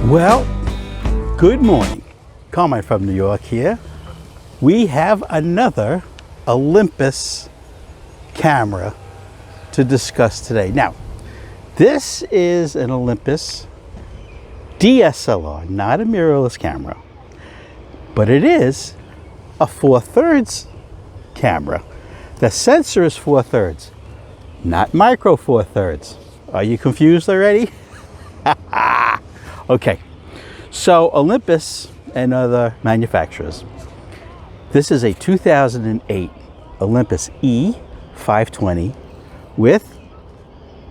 Well, good morning. Carmine from New York here. We have another Olympus camera to discuss today. Now, this is an Olympus DSLR, not a mirrorless camera, but it is a 4/3 camera. The sensor is 4/3, not micro 4/3. Are you confused already? Okay, so Olympus and other manufacturers. This is a 2008 Olympus E-520 with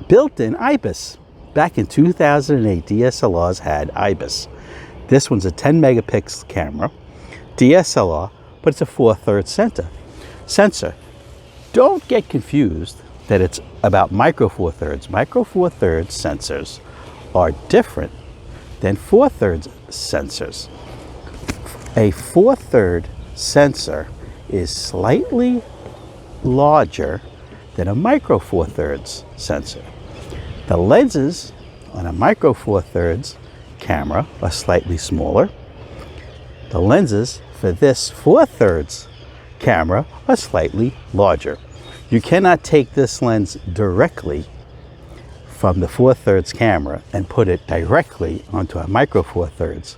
built-in IBIS. Back in 2008, DSLRs had IBIS. This one's a 10 megapixel camera, DSLR, but it's a 4/3 sensor. Don't get confused that it's about micro 4/3. Micro 4/3 sensors are different than 4/3 sensors. A 4/3 sensor is slightly larger than a micro 4/3 sensor. The lenses on a micro 4/3 camera are slightly smaller. The lenses for this 4/3 camera are slightly larger. You cannot take this lens directly from the 4/3 camera and put it directly onto a micro 4/3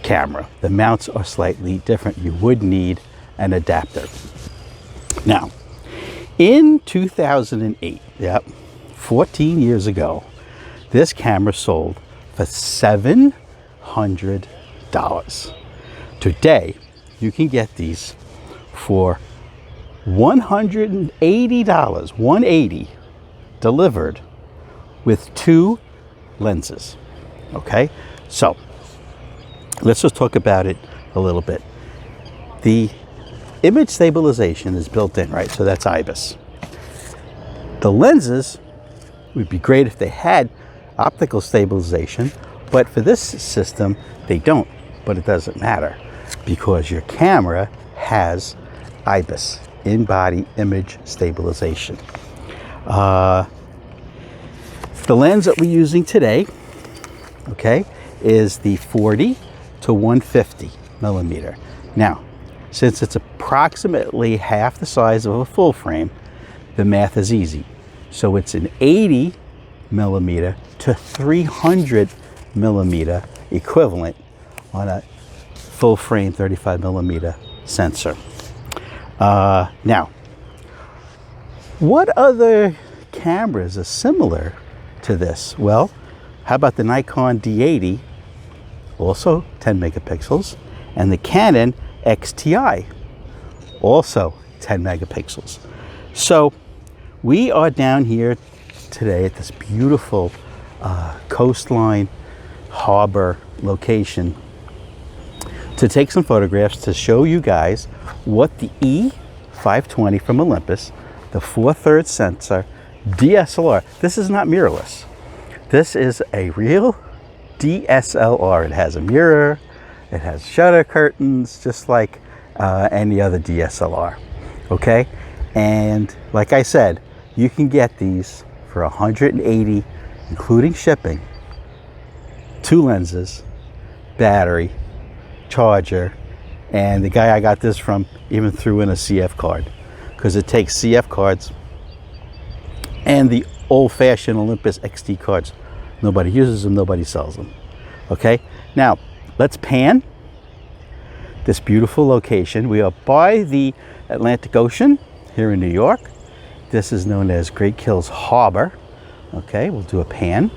camera. The mounts are slightly different. You would need an adapter. Now, in 2008, 14 years ago, this camera sold for $700. Today, you can get these for $180, $180 delivered with 2 lenses. Okay, so let's just talk about it a little bit. The image stabilization is built in, right? So that's IBIS. The lenses would be great if they had optical stabilization, but for this system, they don't. But it doesn't matter because your camera has IBIS, in-body image stabilization. The lens that we're using today, okay, is the 40 to 150 millimeter. Now, since it's approximately half the size of a full frame, the math is easy. So it's an 80 millimeter to 300 millimeter equivalent on a full frame 35 millimeter sensor. Now, what other cameras are similar to this? Well, how about the Nikon D80, also 10 megapixels, and the Canon XTI, also 10 megapixels. So we are down here today at this beautiful coastline harbor location to take some photographs to show you guys what the E-520 from Olympus, the 4/3 sensor DSLR. This is not mirrorless. This is a real DSLR. It has a mirror, it has shutter curtains, just like any other DSLR. Okay, and like I said, you can get these for $180, including shipping, 2 lenses, battery, charger, and the guy I got this from even threw in a CF card because it takes CF cards and the old-fashioned Olympus XT cards. Nobody uses them, nobody sells them. Okay, now let's pan this beautiful location. We are by the Atlantic Ocean here in New York. This is known as Great Kills Harbor. Okay, we'll do a pan.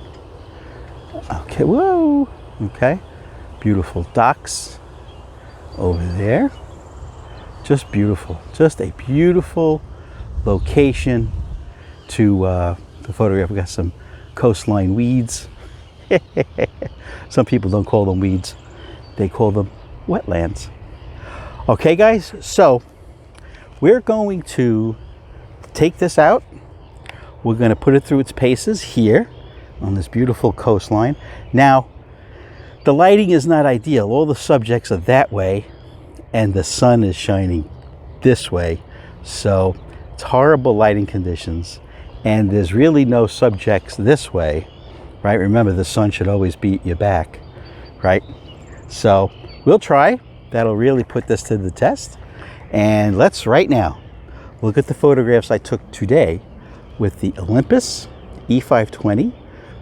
Okay, whoa, okay, beautiful docks over there. Just beautiful, just a beautiful location to photograph. We got some coastline weeds. Some people don't call them weeds, they call them wetlands. Okay guys, so we're going to take this out. We're going to put it through its paces here on this beautiful coastline. Now, the lighting is not ideal. All the subjects are that way and the sun is shining this way. So it's horrible lighting conditions and there's really no subjects this way right? Remember, the sun should always beat your back, right? So we'll try. That'll really put this to the test. And let's right now look at the photographs I took today with the Olympus E-520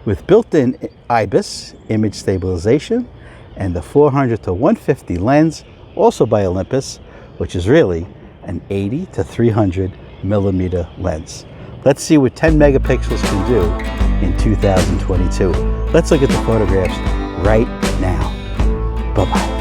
with built-in IBIS image stabilization and the 400 to 150 lens, also by Olympus, which is really an 80 to 300 millimeter lens. Let's see what 10 megapixels can do in 2022. Let's look at the photographs right now. Bye-bye.